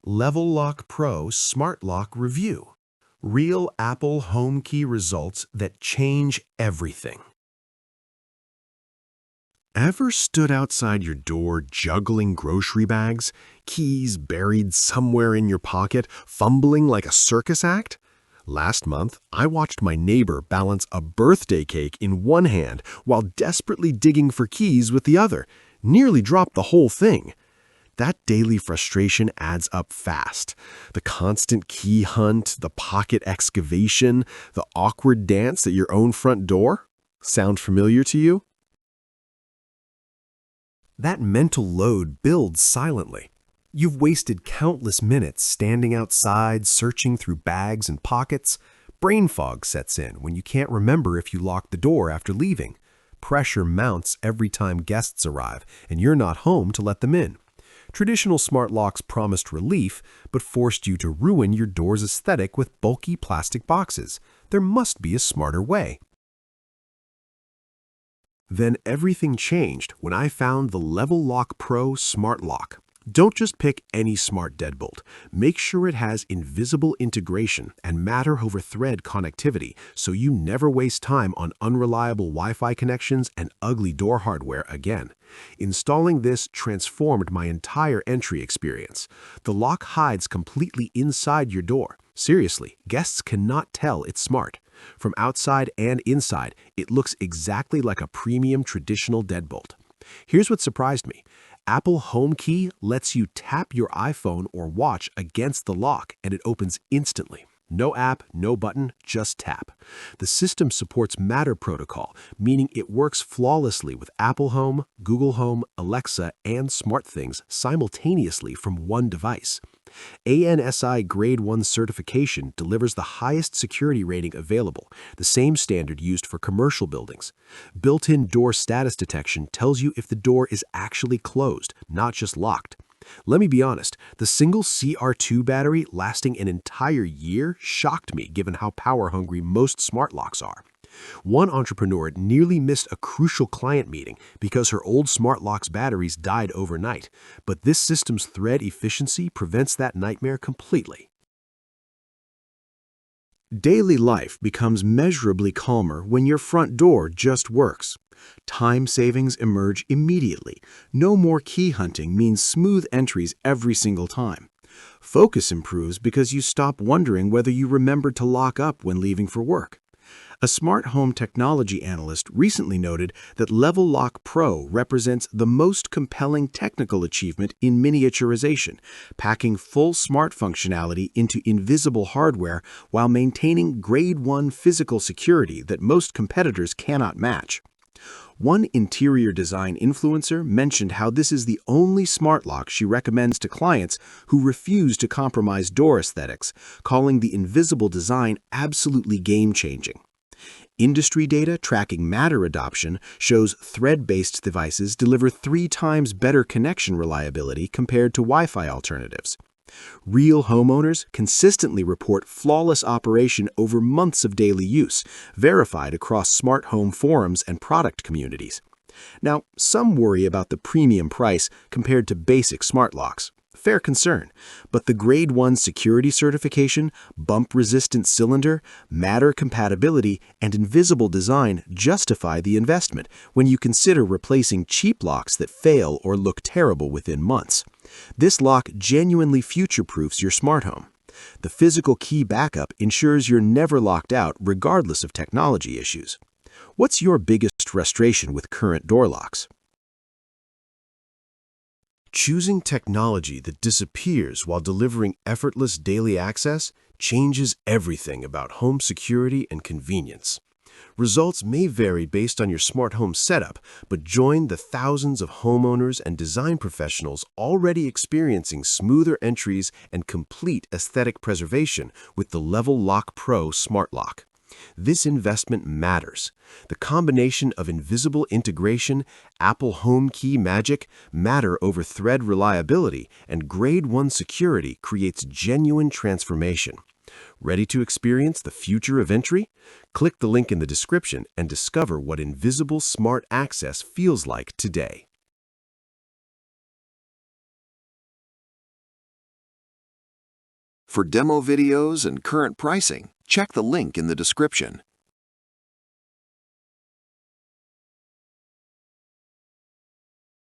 Level Lock Pro Smart Lock Review. Real Apple Home Key results that change everything. Ever stood outside your door juggling grocery bags, keys buried somewhere in your pocket, fumbling like a circus act? Last month, I watched my neighbor balance a birthday cake in one hand while desperately digging for keys with the other, nearly dropped the whole thing. That daily frustration adds up fast. The constant key hunt, the pocket excavation, the awkward dance at your own front door. Sound familiar to you? That mental load builds silently. You've wasted countless minutes standing outside, searching through bags and pockets. Brain fog sets in when you can't remember if you locked the door after leaving. Pressure mounts every time guests arrive, and you're not home to let them in. Traditional smart locks promised relief, but forced you to ruin your door's aesthetic with bulky plastic boxes. There must be a smarter way. Then everything changed when I found the Level Lock Pro Smart Lock. Don't just pick any smart deadbolt. Make sure it has invisible integration and matter-over-thread connectivity so you never waste time on unreliable Wi-Fi connections and ugly door hardware again. Installing this transformed my entire entry experience. The lock hides completely inside your door. Seriously, guests cannot tell it's smart. From outside and inside, it looks exactly like a premium traditional deadbolt. Here's what surprised me. Apple Home Key lets you tap your iPhone or watch against the lock and it opens instantly. No app, no button, just tap. The system supports Matter protocol, meaning it works flawlessly with Apple Home, Google Home, Alexa, and SmartThings simultaneously from one device. ANSI Grade 1 certification delivers the highest security rating available, the same standard used for commercial buildings. Built-in door status detection tells you if the door is actually closed, not just locked. Let me be honest, the single CR2 battery lasting an entire year shocked me given how power-hungry most smart locks are. One entrepreneur nearly missed a crucial client meeting because her old smart lock's batteries died overnight, but this system's thread efficiency prevents that nightmare completely. Daily life becomes measurably calmer when your front door just works. Time savings emerge immediately. No more key hunting means smooth entries every single time. Focus improves because you stop wondering whether you remembered to lock up when leaving for work. A smart home technology analyst recently noted that Level Lock Pro represents the most compelling technical achievement in miniaturization, packing full smart functionality into invisible hardware while maintaining Grade 1 physical security that most competitors cannot match. One interior design influencer mentioned how this is the only smart lock she recommends to clients who refuse to compromise door aesthetics, calling the invisible design absolutely game-changing. Industry data tracking Matter adoption shows thread-based devices deliver 3 times better connection reliability compared to Wi-Fi alternatives. Real homeowners consistently report flawless operation over months of daily use, verified across smart home forums and product communities. Now, some worry about the premium price compared to basic smart locks. Fair concern, but the Grade 1 security certification, bump-resistant cylinder, Matter compatibility, and invisible design justify the investment when you consider replacing cheap locks that fail or look terrible within months. This lock genuinely future-proofs your smart home. The physical key backup ensures you're never locked out regardless of technology issues. What's your biggest frustration with current door locks? Choosing technology that disappears while delivering effortless daily access changes everything about home security and convenience. Results may vary based on your smart home setup, but join the thousands of homeowners and design professionals already experiencing smoother entries and complete aesthetic preservation with the Level Lock Pro Smart Lock. This investment matters. The combination of invisible integration, Apple Home Key magic, Matter-over-thread reliability, and Grade 1 security creates genuine transformation. Ready to experience the future of entry? Click the link in the description and discover what invisible smart access feels like today. For demo videos and current pricing, check the link in the description.